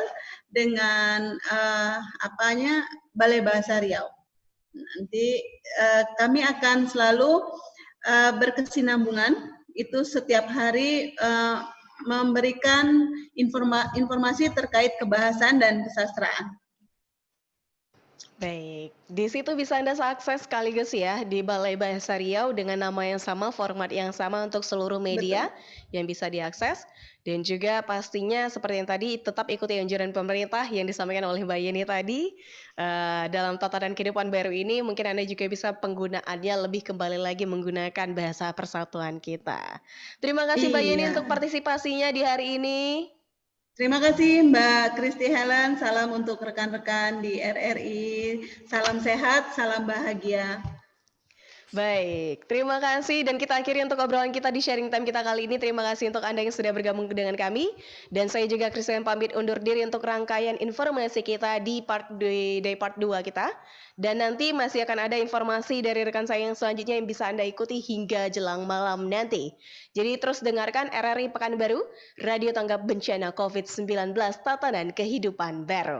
dengan Balai Bahasa Riau. Nanti kami akan selalu berkesinambungan, itu setiap hari memberikan informasi terkait kebahasaan dan kesastraan. Baik, di situ bisa Anda akses sekaligus ya di Balai Bahasa Riau dengan nama yang sama, format yang sama untuk seluruh media yang bisa diakses. Dan juga pastinya seperti yang tadi tetap ikuti anjuran pemerintah yang disampaikan oleh Mbak Yeni tadi. Dalam tatanan kehidupan baru ini mungkin Anda juga bisa penggunaannya lebih kembali lagi menggunakan bahasa persatuan kita. Terima kasih Mbak Yeni untuk partisipasinya di hari ini. Terima kasih Mbak Kristi Helen, salam untuk rekan-rekan di RRI, salam sehat, salam bahagia. Baik, terima kasih dan kita akhiri untuk obrolan kita di sharing time kita kali ini. Terima kasih untuk Anda yang sudah bergabung dengan kami. Dan saya juga Christian pamit undur diri untuk rangkaian informasi kita di part 2 kita. Dan nanti masih akan ada informasi dari rekan saya yang selanjutnya yang bisa Anda ikuti hingga jelang malam nanti. Jadi terus dengarkan RRI Pekanbaru, Radio Tanggap Bencana COVID-19 Tatanan Kehidupan Baru.